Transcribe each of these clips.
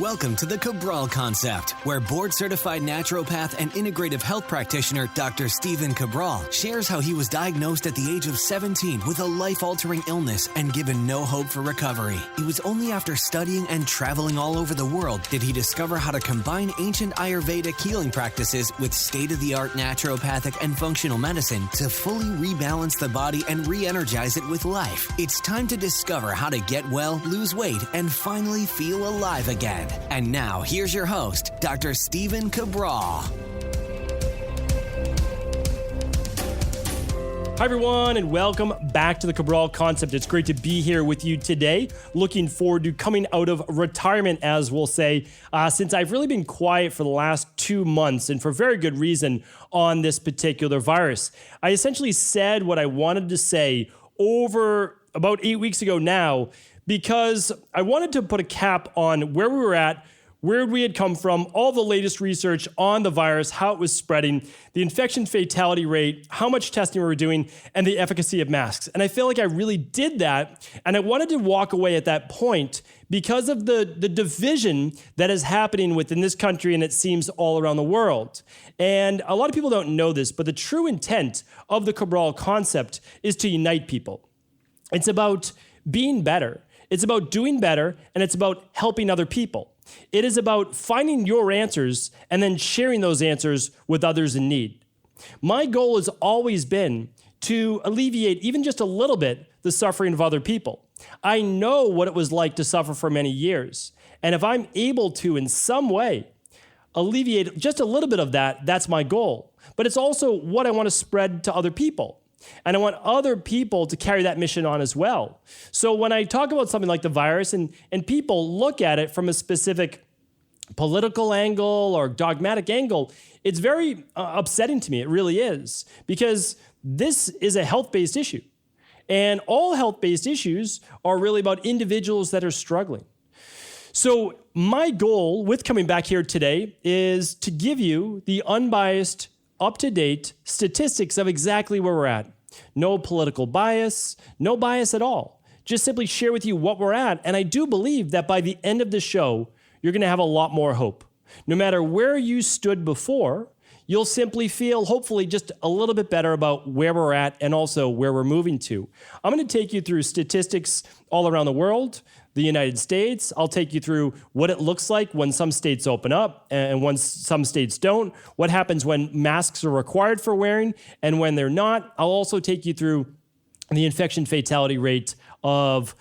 Welcome to the Cabral Concept, where board-certified naturopath and integrative health practitioner Dr. Stephen Cabral shares how he was diagnosed at the age of 17 with a life-altering illness and given no hope for recovery. It was only after studying and traveling all over the world did he discover how to combine ancient Ayurvedic healing practices with state-of-the-art naturopathic and functional medicine to fully rebalance the body and re-energize it with life. It's time to discover how to get well, lose weight, and finally feel alive again. And now, here's your host, Dr. Stephen Cabral. Hi, everyone, and welcome back to the Cabral Concept. It's great to be here with you today. Looking forward to coming out of retirement, as we'll say, since I've really been quiet for the last 2 months, and for very good reason, on this particular virus. I essentially said what I wanted to say over about 8 weeks ago now, because I wanted to put a cap on where we were at, where we had come from, all the latest research on the virus, how it was spreading, the infection fatality rate, how much testing we were doing, and the efficacy of masks. And I feel like I really did that. And I wanted to walk away at that point because of the division that is happening within this country, and it seems all around the world. And a lot of people don't know this, but the true intent of the Cabral Concept is to unite people. It's about being better. It's about doing better, and it's about helping other people. It is about finding your answers and then sharing those answers with others in need. My goal has always been to alleviate even just a little bit the suffering of other people. I know what it was like to suffer for many years. And if I'm able to, in some way, alleviate just a little bit of that, that's my goal. But it's also what I want to spread to other people. And I want other people to carry that mission on as well. So when I talk about something like the virus and people look at it from a specific political angle or dogmatic angle, it's very upsetting to me. It really is. Because this is a health-based issue. And all health-based issues are really about individuals that are struggling. So my goal with coming back here today is to give you the unbiased, up-to-date statistics of exactly where we're at. No political bias, no bias at all. Just simply share with you what we're at. And I do believe that by the end of the show, you're going to have a lot more hope. No matter where you stood before, you'll simply feel, hopefully, just a little bit better about where we're at and also where we're moving to. I'm going to take you through statistics all around the world, the United States. I'll take you through what it looks like when some states open up and when some states don't, what happens when masks are required for wearing and when they're not. I'll also take you through the infection fatality rate of,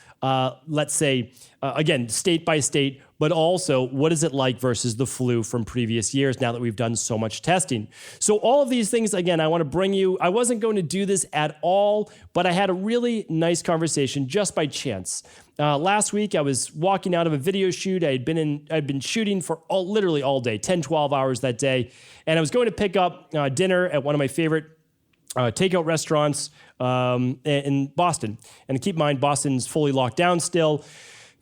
let's say, again, state by state, but also what is it like versus the flu from previous years now that we've done so much testing. So all of these things, again, I want to bring you, I wasn't going to do this at all, but I had a really nice conversation just by chance. Last week, I was walking out of a video shoot. I'd been shooting for literally all day, 10, 12 hours that day. And I was going to pick up dinner at one of my favorite takeout restaurants in Boston. And keep in mind, Boston's fully locked down still.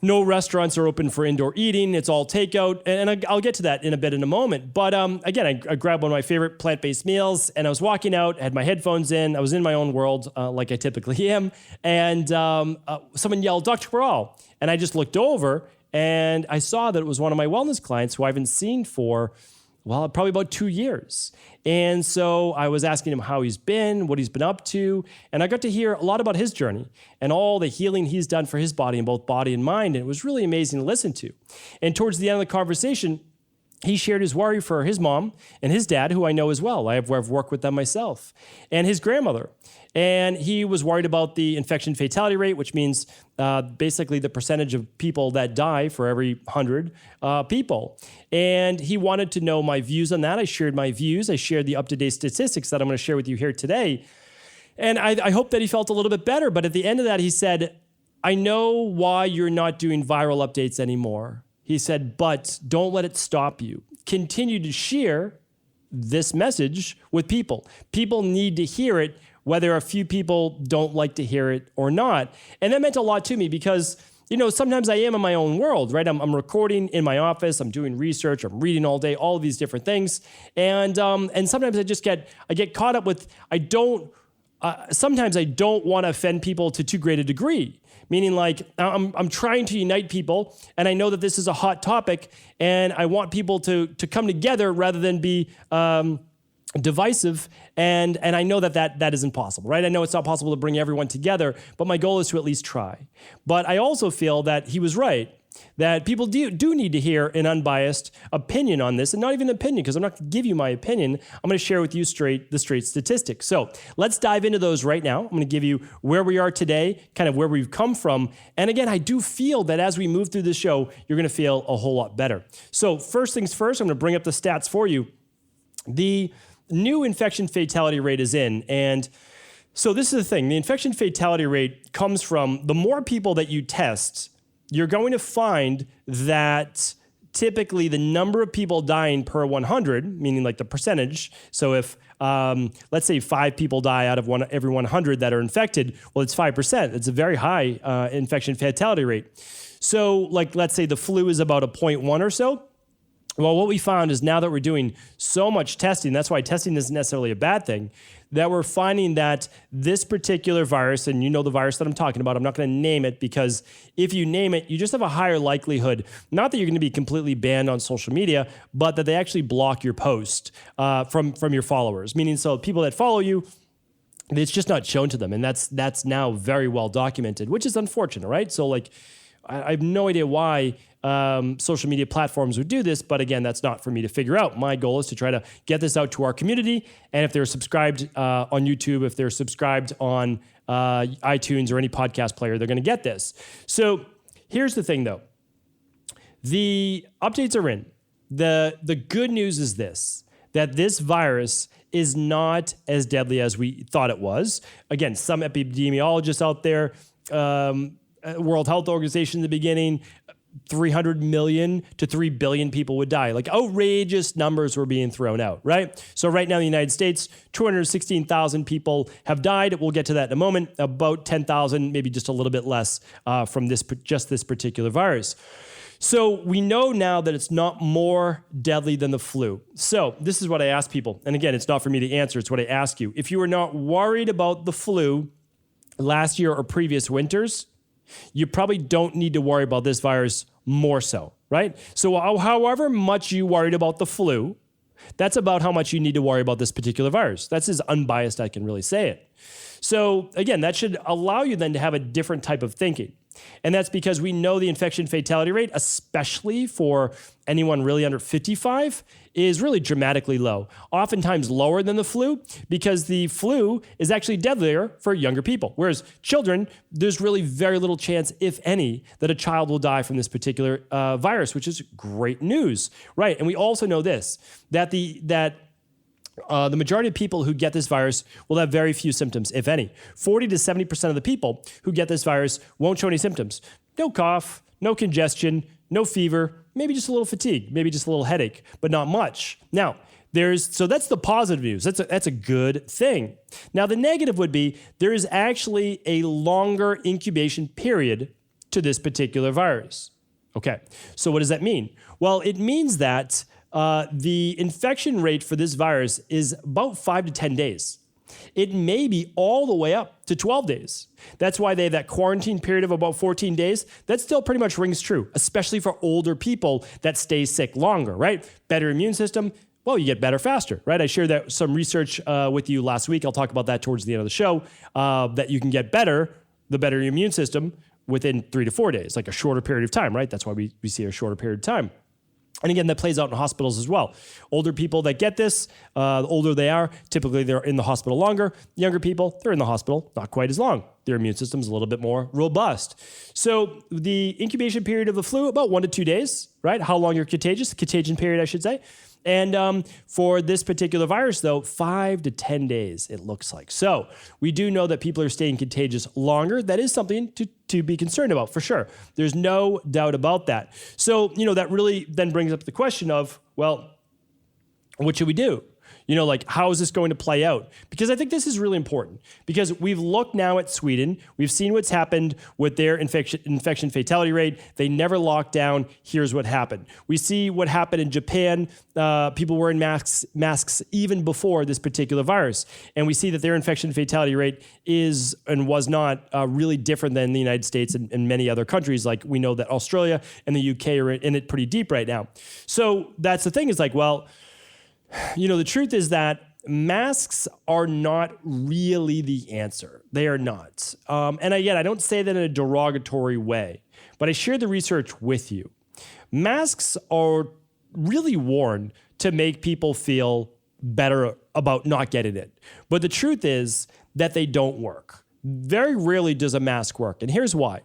No restaurants are open for indoor eating. It's all takeout. And I'll get to that in a moment. But again, I grabbed one of my favorite plant-based meals and I was walking out, had my headphones in. I was in my own world like I typically am. And someone yelled, "Dr. Cabral." And I just looked over and I saw that it was one of my wellness clients who I haven't seen for, well, probably about 2 years. And so I was asking him how he's been, what he's been up to, and I got to hear a lot about his journey and all the healing he's done for his body, in both body and mind, and it was really amazing to listen to. And towards the end of the conversation, he shared his worry for his mom and his dad, who I know as well. I've worked with them myself, and his grandmother. And he was worried about the infection fatality rate, which means basically the percentage of people that die for every 100 people. And he wanted to know my views on that. I shared my views. I shared the up-to-date statistics that I'm going to share with you here today. And I hope that he felt a little bit better. But at the end of that, he said, "I know why you're not doing viral updates anymore." He said, "But don't let it stop you. Continue to share this message with people. People need to hear it, whether a few people don't like to hear it or not." And that meant a lot to me because, you know, sometimes I am in my own world, right? I'm recording in my office, I'm doing research, I'm reading all day, all of these different things. And sometimes I just get caught up with, sometimes I don't want to offend people to too great a degree. meaning like I'm trying to unite people, and I know that this is a hot topic, and I want people to come together rather than be divisive, and I know that isn't possible, right? I know it's not possible to bring everyone together, but my goal is to at least try. But I also feel that he was right, that people do need to hear an unbiased opinion on this, and not even an opinion, because I'm not going to give you my opinion. I'm going to share with you the straight statistics. So let's dive into those right now. I'm going to give you where we are today, kind of where we've come from. And again, I do feel that as we move through the show, you're going to feel a whole lot better. So first things first, I'm going to bring up the stats for you. The new infection fatality rate is in, and so this is the thing. The infection fatality rate comes from the more people that you test, you're going to find that typically the number of people dying per 100, meaning like the percentage. So if, let's say 5 people die out of every 100 that are infected, well, it's 5%. It's a very high infection fatality rate. So like, let's say the flu is about a 0.1 or so. Well, what we found is now that we're doing so much testing, that's why testing isn't necessarily a bad thing, that we're finding that this particular virus, and you know the virus that I'm talking about, I'm not going to name it, because if you name it, you just have a higher likelihood, not that you're going to be completely banned on social media, but that they actually block your post from your followers. Meaning, so people that follow you, it's just not shown to them. And that's now very well documented, which is unfortunate, right? So like, I have no idea why social media platforms would do this, but again, that's not for me to figure out. My goal is to try to get this out to our community, and if they're subscribed on YouTube, if they're subscribed on iTunes or any podcast player, they're going to get this. So here's the thing, though. The updates are in. The good news is this, that this virus is not as deadly as we thought it was. Again, some epidemiologists out there, World Health Organization in the beginning, 300 million to 3 billion people would die. Like outrageous numbers were being thrown out, right? So right now in the United States, 216,000 people have died. We'll get to that in a moment. About 10,000, maybe just a little bit less from this particular virus. So we know now that it's not more deadly than the flu. So this is what I ask people. And again, it's not for me to answer. It's what I ask you. If you were not worried about the flu last year or previous winters, you probably don't need to worry about this virus more so, right? So however much you worried about the flu, that's about how much you need to worry about this particular virus. That's as unbiased I can really say it. So again, that should allow you then to have a different type of thinking. And that's because we know the infection fatality rate, especially for anyone really under 55, is really dramatically low. Oftentimes lower than the flu, because the flu is actually deadlier for younger people. Whereas children, there's really very little chance, if any, that a child will die from this particular virus, which is great news, right? And we also know this, that the majority of people who get this virus will have very few symptoms, if any. 40 to 70% of the people who get this virus won't show any symptoms. No cough, no congestion, no fever, maybe just a little fatigue, maybe just a little headache, but not much. Now, so that's the positive news. That's a good thing. Now, the negative would be there is actually a longer incubation period to this particular virus. Okay, so what does that mean? Well, it means that the infection rate for this virus is about 5 to 10 days. It may be all the way up to 12 days. That's why they have that quarantine period of about 14 days. That still pretty much rings true, especially for older people that stay sick longer, right? Better immune system, well, you get better faster, right? I shared some research with you last week. I'll talk about that towards the end of the show, that you can get the better immune system within 3 to 4 days, like a shorter period of time, right? That's why we see a shorter period of time. And again, that plays out in hospitals as well. Older people that get this, the older they are, typically they're in the hospital longer. Younger people, they're in the hospital not quite as long. Their immune system's a little bit more robust. So the incubation period of the flu, about 1 to 2 days, right? How long you're contagious, contagion period, I should say. And for this particular virus, though, 5 to 10 days, it looks like. So we do know that people are staying contagious longer. That is something to be concerned about, for sure. There's no doubt about that. So, that really then brings up the question of, well, what should we do? Like how is this going to play out? Because I think this is really important because we've looked now at Sweden. We've seen what's happened with their infection fatality rate. They never locked down. Here's what happened. We see what happened in Japan. People wearing masks even before this particular virus. And we see that their infection fatality rate is and was not really different than the United States and many other countries. Like we know that Australia and the UK are in it pretty deep right now. So that's the thing is like, well, the truth is that masks are not really the answer. They are not. And again, I don't say that in a derogatory way, but I share the research with you. Masks are really worn to make people feel better about not getting it. But the truth is that they don't work. Very rarely does a mask work. And here's why.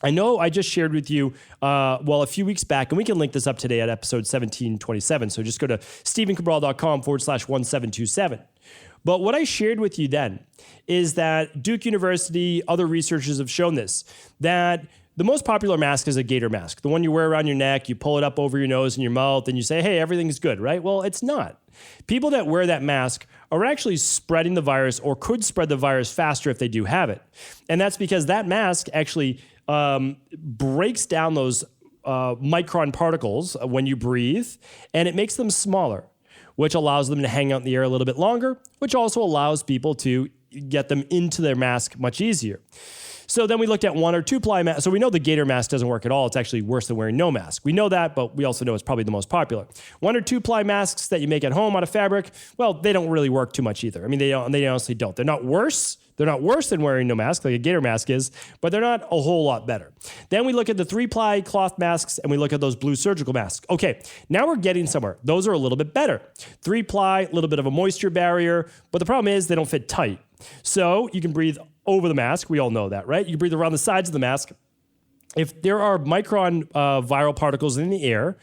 I know I just shared with you, a few weeks back, and we can link this up today at episode 1727. So just go to stephencabral.com/1727. But what I shared with you then is that Duke University, other researchers have shown this, that the most popular mask is a gator mask, the one you wear around your neck, you pull it up over your nose and your mouth, and you say, hey, everything's good, right? Well, it's not. People that wear that mask are actually spreading the virus or could spread the virus faster if they do have it. And that's because that mask actually breaks down those micron particles when you breathe, and it makes them smaller, which allows them to hang out in the air a little bit longer, which also allows people to get them into their mask much easier. So then we looked at 1 or 2 ply masks. So we know the gator mask doesn't work at all. It's actually worse than wearing no mask. We know that, but we also know it's probably the most popular. 1 or 2 ply masks that you make at home out of fabric, well, they don't really work too much either. I mean, they honestly don't. They're not worse. They're not worse than wearing no mask like a gator mask is, but they're not a whole lot better. Then we look at the 3-ply cloth masks and we look at those blue surgical masks. Okay, now we're getting somewhere. Those are a little bit better. 3-ply, a little bit of a moisture barrier, but the problem is they don't fit tight. So you can breathe over the mask. We all know that, right? You can breathe around the sides of the mask. If there are micron viral particles in the air,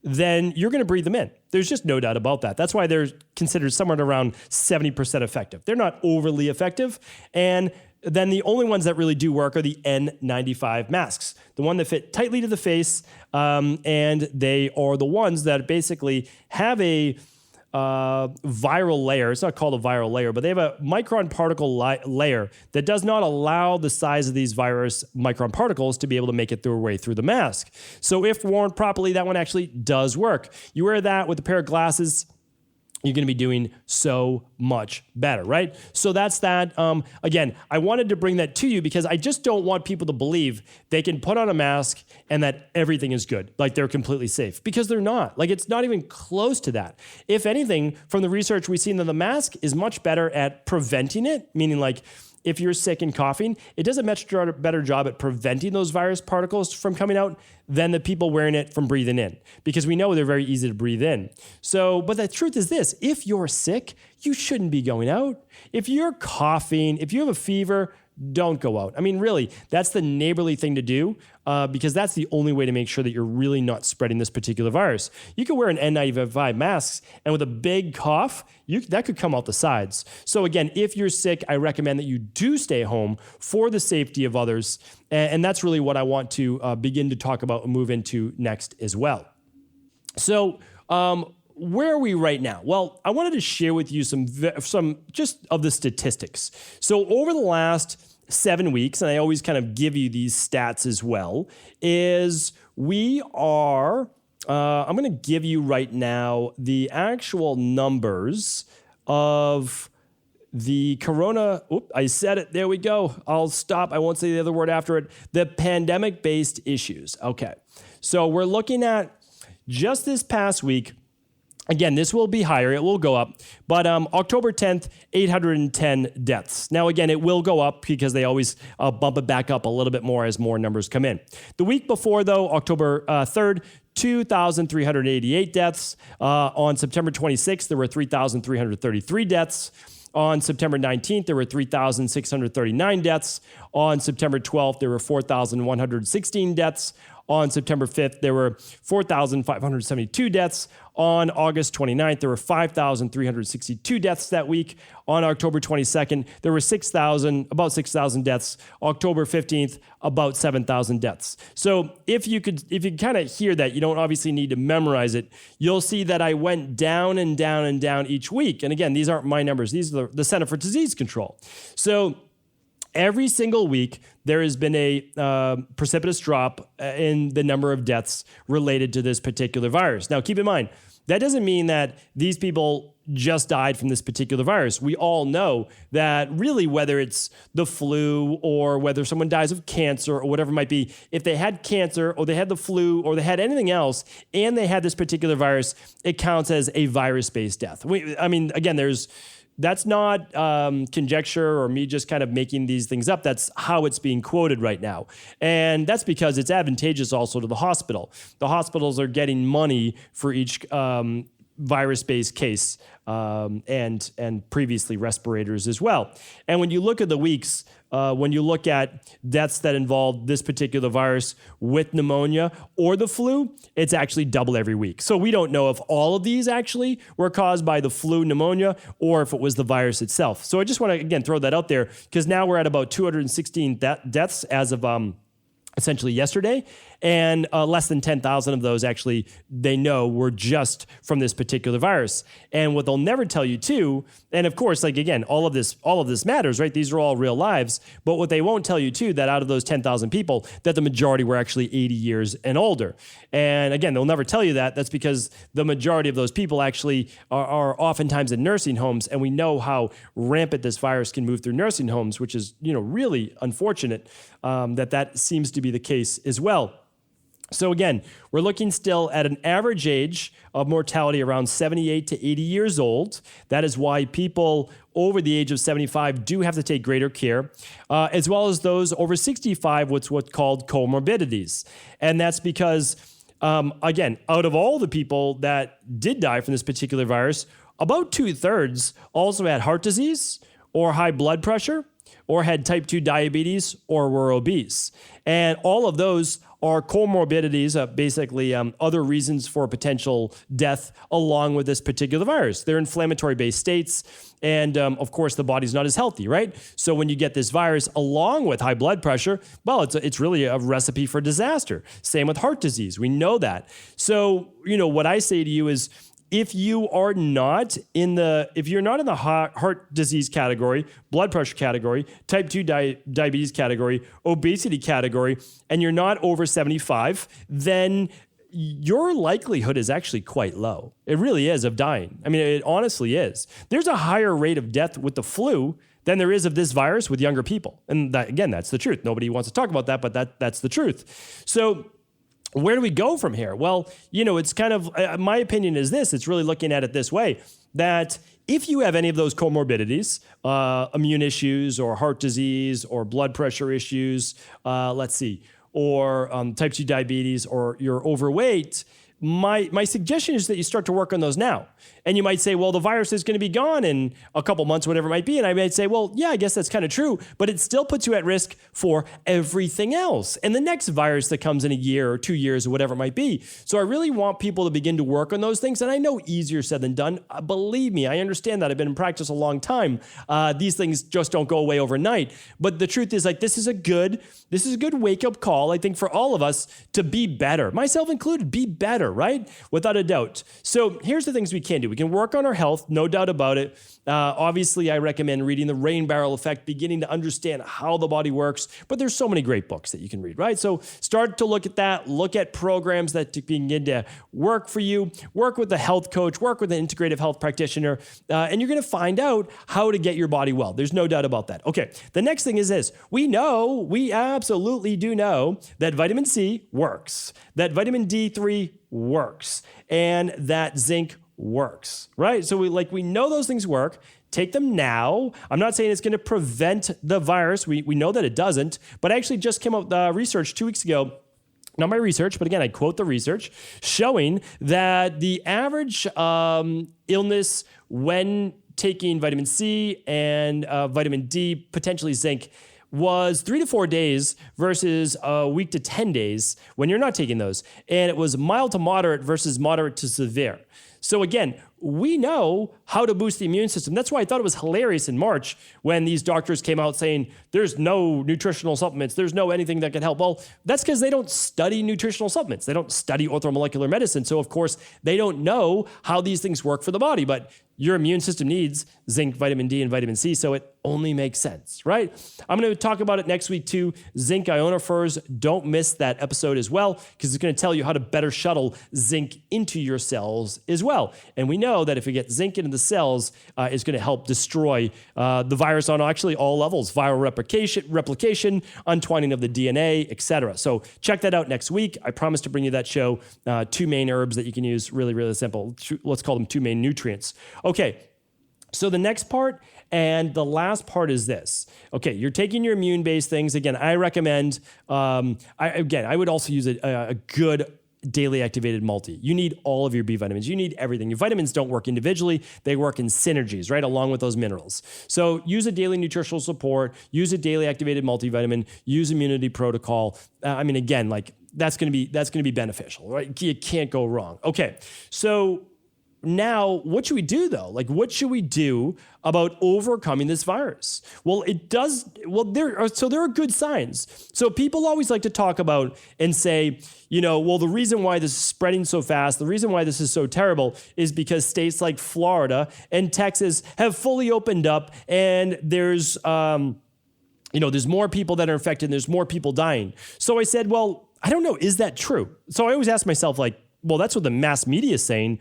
then you're going to breathe them in. There's just no doubt about that. That's why they're considered somewhere around 70% effective. They're not overly effective. And then the only ones that really do work are the N95 masks, the one that fit tightly to the face. And they are the ones that basically have a viral layer. It's not called a viral layer, but they have a micron particle layer that does not allow the size of these virus micron particles to be able to make it their way through the mask. So if worn properly, that one actually does work. You wear that with a pair of glasses, you're going to be doing so much better, right? So that's that. Again, I wanted to bring that to you because I just don't want people to believe they can put on a mask and that everything is good, like they're completely safe, because they're not. Like it's not even close to that. If anything, from the research we've seen that the mask is much better at preventing it, meaning like if you're sick and coughing, it does a much better job at preventing those virus particles from coming out than the people wearing it from breathing in, because we know they're very easy to breathe in. So, but the truth is this, if you're sick, you shouldn't be going out. If you're coughing, if you have a fever, don't go out. I mean, really, that's the neighborly thing to do because that's the only way to make sure that you're really not spreading this particular virus. You could wear an N95 mask, and with a big cough, that could come out the sides. So again, if you're sick, I recommend that you do stay home for the safety of others. And that's really what I want to begin to talk about and move into next as well. So, where are we right now? Well, I wanted to share with you some just of the statistics. So over the last 7 weeks, and I always kind of give you these stats as well, is we are, I'm going to give you right now the actual numbers of the corona, I said it, there we go. I'll stop. I won't say the other word after it. The pandemic-based issues. Okay. So we're looking at just this past week. Again, this will be higher. It will go up. But October 10th, 810 deaths. Now, again, it will go up because they always bump it back up a little bit more as more numbers come in. The week before, though, October 3rd, 2,388 deaths. On September 26th, there were 3,333 deaths. On September 19th, there were 3,639 deaths. On September 12th, there were 4,116 deaths. On September 5th, there were 4,572 deaths. On August 29th, there were 5,362 deaths that week. On October 22nd, there were about 6,000 deaths. October 15th, about 7,000 deaths. So if you kind of hear that, you don't obviously need to memorize it. You'll see that I went down and down and down each week. And again, these aren't my numbers. These are the Center for Disease Control. So every single week, there has been a precipitous drop in the number of deaths related to this particular virus. Now, keep in mind, that doesn't mean that these people just died from this particular virus. We all know that really, whether it's the flu or whether someone dies of cancer or whatever it might be, if they had cancer or they had the flu or they had anything else and they had this particular virus, it counts as a virus-based death. That's not conjecture or me just kind of making these things up. That's how it's being quoted right now. And that's because it's advantageous also to the hospital. The hospitals are getting money for each virus-based case and previously respirators as well. And when you look at the weeks, when you look at deaths that involve this particular virus with pneumonia or the flu, it's actually double every week. So we don't know if all of these actually were caused by the flu, pneumonia, or if it was the virus itself. So I just want to, again, throw that out there because now we're at about 216 deaths as of essentially yesterday, and less than 10,000 of those actually they know were just from this particular virus. And what they'll never tell you too, and of course, like again, all of this matters, right? These are all real lives, but what they won't tell you too, that out of those 10,000 people, that the majority were actually 80 years and older. And again, they'll never tell you that. That's because the majority of those people actually are oftentimes in nursing homes, and we know how rampant this virus can move through nursing homes, which is really unfortunate that seems to be the case as well. So again, we're looking still at an average age of mortality around 78 to 80 years old. That is why people over the age of 75 do have to take greater care, as well as those over 65 with what's called comorbidities. And that's because, again, out of all the people that did die from this particular virus, about 2/3 also had heart disease or high blood pressure or had type 2 diabetes or were obese. And all of those are comorbidities, basically other reasons for potential death along with this particular virus. They're inflammatory-based states, and of course, the body's not as healthy, right? So when you get this virus along with high blood pressure, well, it's really a recipe for disaster. Same with heart disease. We know that. So, what I say to you is, if you're not in the heart disease category, blood pressure category, type 2 diabetes category, obesity category, and you're not over 75, then your likelihood is actually quite low. It really is of dying. I mean, it honestly is. There's a higher rate of death with the flu than there is of this virus with younger people. And that, again, that's the truth. Nobody wants to talk about that, but that's the truth. So where do we go from here? Well, it's kind of, my opinion is this, it's really looking at it this way, that if you have any of those comorbidities, immune issues or heart disease or blood pressure issues, or type 2 diabetes, or you're overweight, my suggestion is that you start to work on those now. And you might say, well, the virus is going to be gone in a couple months, whatever it might be. And I might say, well, yeah, I guess that's kind of true, but it still puts you at risk for everything else and the next virus that comes in a year or 2 years or whatever it might be. So I really want people to begin to work on those things. And I know easier said than done. Believe me, I understand that. I've been in practice a long time. These things just don't go away overnight. But the truth is, this is a good wake-up call, I think, for all of us to be better, myself included, be better, right? Without a doubt. So here's the things we can do. We can work on our health, no doubt about it. Obviously, I recommend reading The Rain Barrel Effect, beginning to understand how the body works. But there's so many great books that you can read, right? So start to look at that. Look at programs that begin to work for you. Work with a health coach. Work with an integrative health practitioner. And you're going to find out how to get your body well. There's no doubt about that. Okay, the next thing is this. We absolutely do know that vitamin C works, that vitamin D3 works, and that zinc works, right? So we know those things work. Take them now. I'm not saying it's going to prevent the virus. We know that it doesn't, but I actually just came out with research 2 weeks ago. Not my research, but again, I quote the research showing that the average illness when taking vitamin C and vitamin D, potentially zinc, was 3 to 4 days versus a week to 10 days when you're not taking those. And it was mild to moderate versus moderate to severe. So again, we know how to boost the immune system. That's why I thought it was hilarious in March when these doctors came out saying there's no nutritional supplements, there's no anything that can help. Well, that's because they don't study nutritional supplements. They don't study orthomolecular medicine. So of course, they don't know how these things work for the body. But your immune system needs zinc, vitamin D, and vitamin C, so it only makes sense, right? I'm going to talk about it next week too. Zinc ionophores, don't miss that episode as well, because it's going to tell you how to better shuttle zinc into your cells as well. And we know that if we get zinc into the cells, it's going to help destroy the virus on actually all levels: viral replication, untwining of the DNA, etc. So check that out next week. I promise to bring you that show. 2 main herbs that you can use, really, really simple. Let's call them 2 main nutrients. Okay, so the next part and the last part is this. Okay, you're taking your immune-based things. Again, I recommend, I would also use a good daily activated multi. You need all of your B vitamins. You need everything. Your vitamins don't work individually. They work in synergies, right? Along with those minerals. So use a daily nutritional support, use a daily activated multivitamin, use immunity protocol. Again, like that's going to be beneficial, right? You can't go wrong. Okay. So now, what should we do though? Like, what should we do about overcoming this virus? Well, there are good signs. So people always like to talk about and say, the reason why this is spreading so fast, the reason why this is so terrible is because states like Florida and Texas have fully opened up, and there's more people that are infected, and there's more people dying. So I said, well, I don't know, is that true? So I always ask myself, like, well, that's what the mass media is saying.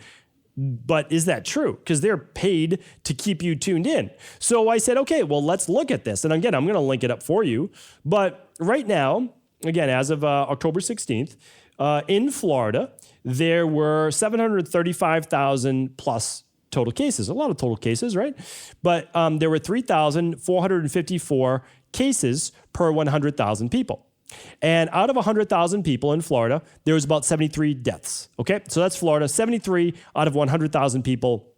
But is that true? Because they're paid to keep you tuned in. So I said, okay, well, let's look at this. And again, I'm going to link it up for you. But right now, again, as of October 16th, in Florida, there were 735,000 plus total cases. A lot of total cases, right? But there were 3,454 cases per 100,000 people. And out of 100,000 people in Florida, there was about 73 deaths. Okay, so that's Florida, 73 out of 100,000 people,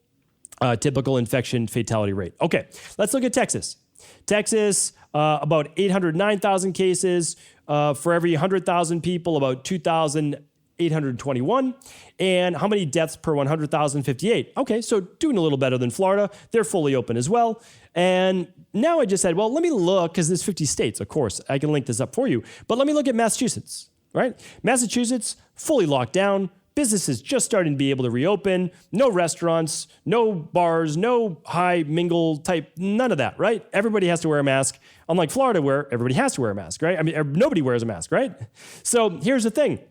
typical infection fatality rate. Okay, let's look at Texas. Texas, about 809,000 cases. For every 100,000 people, about 2,821. And how many deaths per 100,000? 58. Okay, so doing a little better than Florida. They're fully open as well. And now I just said, well, let me look, because there's 50 states, of course. I can link this up for you. But let me look at Massachusetts, right? Massachusetts, fully locked down. Businesses just starting to be able to reopen. No restaurants, no bars, no high mingle type, none of that, right? Everybody has to wear a mask. Unlike Florida, where everybody has to wear a mask, right? Nobody wears a mask, right? So here's the thing.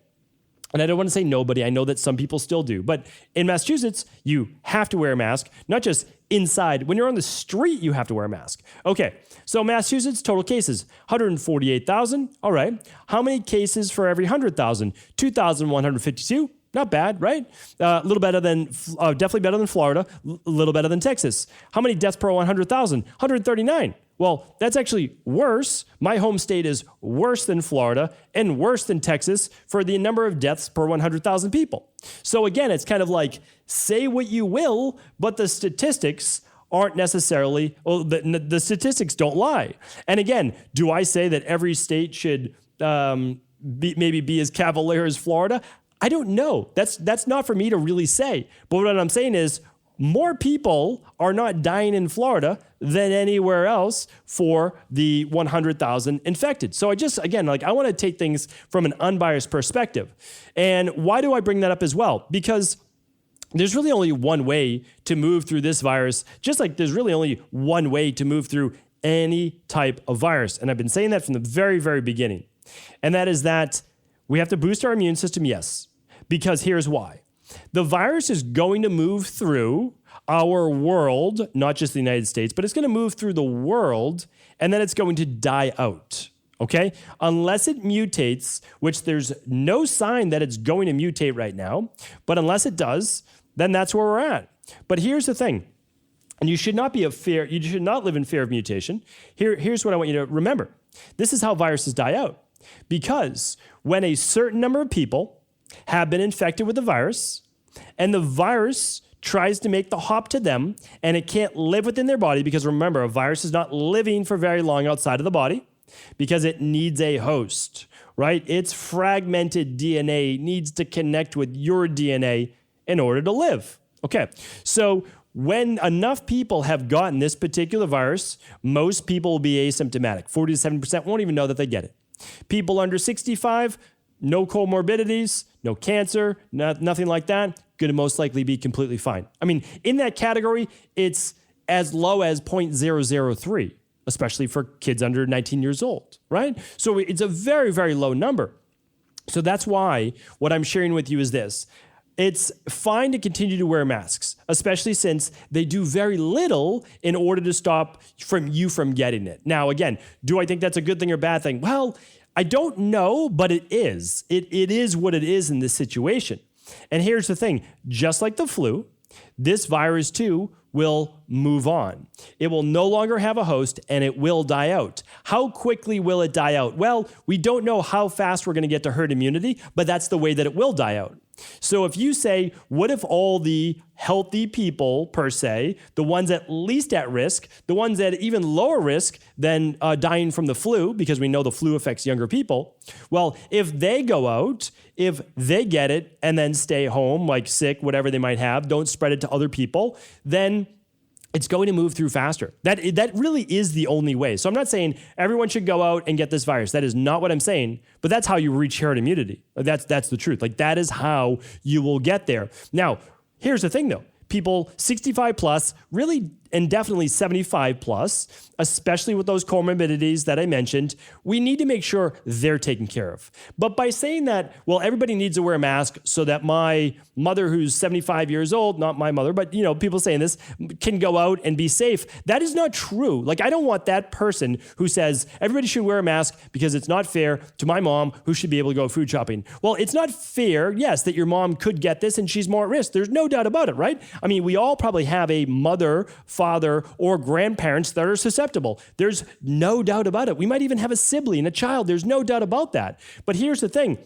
And I don't want to say nobody. I know that some people still do. But in Massachusetts, you have to wear a mask, not just inside. When you're on the street, you have to wear a mask. Okay, so Massachusetts, total cases, 148,000. All right. How many cases for every 100,000? 2,152. Not bad, right? A little better than, definitely better than Florida, a little better than Texas. How many deaths per 100,000? 139. Well, that's actually worse. My home state is worse than Florida and worse than Texas for the number of deaths per 100,000 people. So again, it's kind of like, say what you will, but the statistics aren't necessarily, well, the statistics don't lie. And again, do I say that every state should maybe be as cavalier as Florida? I don't know. That's not for me to really say. But what I'm saying is, more people are not dying in Florida than anywhere else for the 100,000 infected. So I want to take things from an unbiased perspective. And why do I bring that up as well? Because there's really only one way to move through this virus, just like there's really only one way to move through any type of virus. And I've been saying that from the very, very beginning. And that is that we have to boost our immune system, yes, because here's why. The virus is going to move through our world, not just the United States, but it's going to move through the world, and then it's going to die out, okay? Unless it mutates, which there's no sign that it's going to mutate right now, but unless it does, then that's where we're at. But here's the thing, and you should not live in fear of mutation. Here's what I want you to remember. This is how viruses die out. Because when a certain number of people have been infected with the virus, and the virus tries to make the hop to them, and it can't live within their body, because remember, a virus is not living for very long outside of the body. because it needs a host, right? Its fragmented DNA needs to connect with your DNA in order to live. Okay, so when enough people have gotten this particular virus, most people will be asymptomatic. 40 to 70% won't even know that they get it. People under 65, no comorbidities, no cancer, nothing like that, going to most likely be completely fine. I mean, in that category, it's as low as 0.003, especially for kids under 19 years old, right? So it's a very, very low number. So that's why what I'm sharing with you is this. It's fine to continue to wear masks, especially since they do very little in order to stop you from getting it. Now, again, do I think that's a good thing or bad thing? Well, I don't know, but it is. It is what it is in this situation. And here's the thing, just like the flu, this virus too will move on. It will no longer have a host and it will die out. How quickly will it die out? Well, we don't know how fast we're going to get to herd immunity, but that's the way that it will die out. So if you say, what if all the healthy people per se, the ones at least at risk, the ones at even lower risk than dying from the flu, because we know the flu affects younger people, well, if they go out, if they get it and then stay home, like sick, whatever they might have, don't spread it to other people, then it's going to move through faster. That really is the only way. So I'm not saying everyone should go out and get this virus. That is not what I'm saying, but that's how you reach herd immunity. That's the truth. Like that is how you will get there. Now, here's the thing though. People 65 plus, really, and definitely 75 plus, especially with those comorbidities that I mentioned, we need to make sure they're taken care of. But by saying that, well, everybody needs to wear a mask so that my mother who's 75 years old, not my mother, but people saying this, can go out and be safe. That is not true. Like I don't want that person who says everybody should wear a mask because it's not fair to my mom who should be able to go food shopping. Well, it's not fair, yes, that your mom could get this and she's more at risk. There's no doubt about it, right? I mean, we all probably have a mother, father, or grandparents that are susceptible. There's no doubt about it. We might even have a sibling, a child. There's no doubt about that. But here's the thing.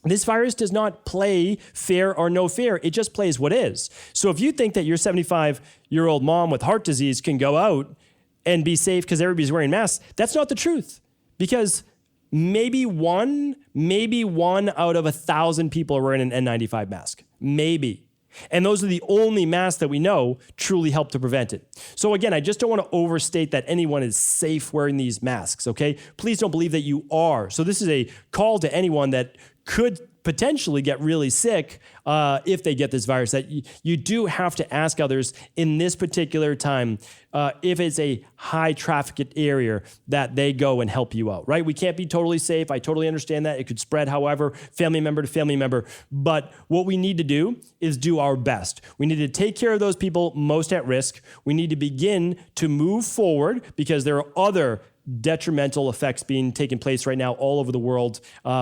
This virus does not play fair or no fair. It just plays what is. So if you think that your 75-year-old mom with heart disease can go out and be safe because everybody's wearing masks, that's not the truth. Because maybe one out of 1,000 people are wearing an N95 mask. Maybe. And those are the only masks that we know truly help to prevent it. So again, I just don't want to overstate that anyone is safe wearing these masks, okay? Please don't believe that you are. So this is a call to anyone that could potentially get really sick if they get this virus, that you do have to ask others in this particular time if it's a high trafficked area that they go and help you out, right? We can't be totally safe. I totally understand that. It could spread, however, family member to family member. But what we need to do is do our best. We need to take care of those people most at risk. We need to begin to move forward because there are other detrimental effects being taken place right now all over the world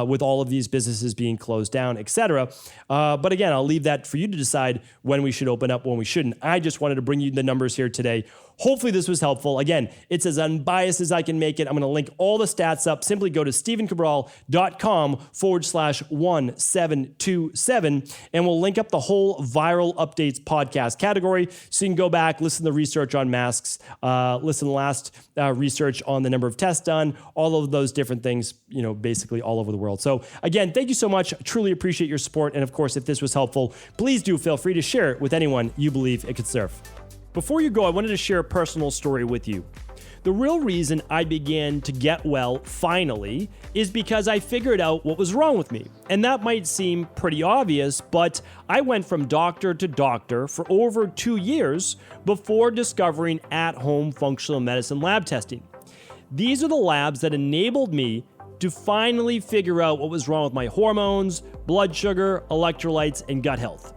with all of these businesses being closed down, et cetera. But again, I'll leave that for you to decide when we should open up, when we shouldn't. I just wanted to bring you the numbers here today. Hopefully this was helpful. Again, it's as unbiased as I can make it. I'm going to link all the stats up. Simply go to stephencabral.com/1727, and we'll link up the whole viral updates podcast category. So you can go back, listen to the research on masks, listen to the last research on the number of tests done, all of those different things, basically all over the world. So again, thank you so much. Truly appreciate your support. And of course, if this was helpful, please do feel free to share it with anyone you believe it could serve. Before you go, I wanted to share a personal story with you. The real reason I began to get well finally is because I figured out what was wrong with me. And that might seem pretty obvious, but I went from doctor to doctor for over 2 years before discovering at-home functional medicine lab testing. These are the labs that enabled me to finally figure out what was wrong with my hormones, blood sugar, electrolytes, and gut health.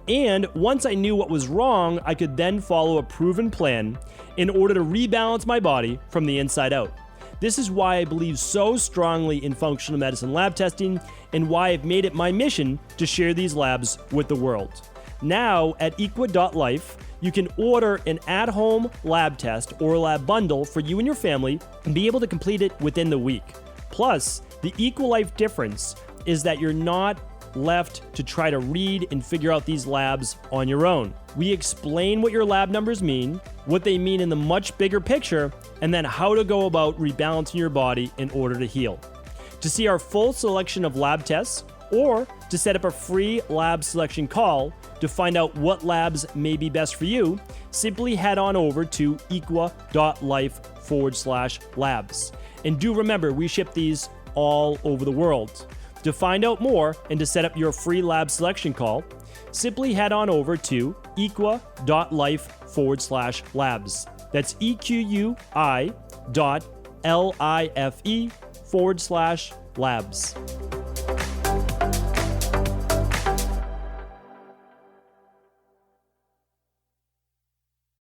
And once I knew what was wrong, I could then follow a proven plan in order to rebalance my body from the inside out. This is why I believe so strongly in functional medicine lab testing and why I've made it my mission to share these labs with the world. Now at equa.life, you can order an at-home lab test or a lab bundle for you and your family and be able to complete it within the week. Plus, the EquaLife difference is that you're not left to try to read and figure out these labs on your own. We explain what your lab numbers mean, what they mean in the much bigger picture, and then how to go about rebalancing your body in order to heal. To see our full selection of lab tests, or to set up a free lab selection call to find out what labs may be best for you, simply head on over to equa.life/labs. And do remember, we ship these all over the world. To find out more and to set up your free lab selection call, simply head on over to equa.life/labs. That's EQUI.LIFE/labs.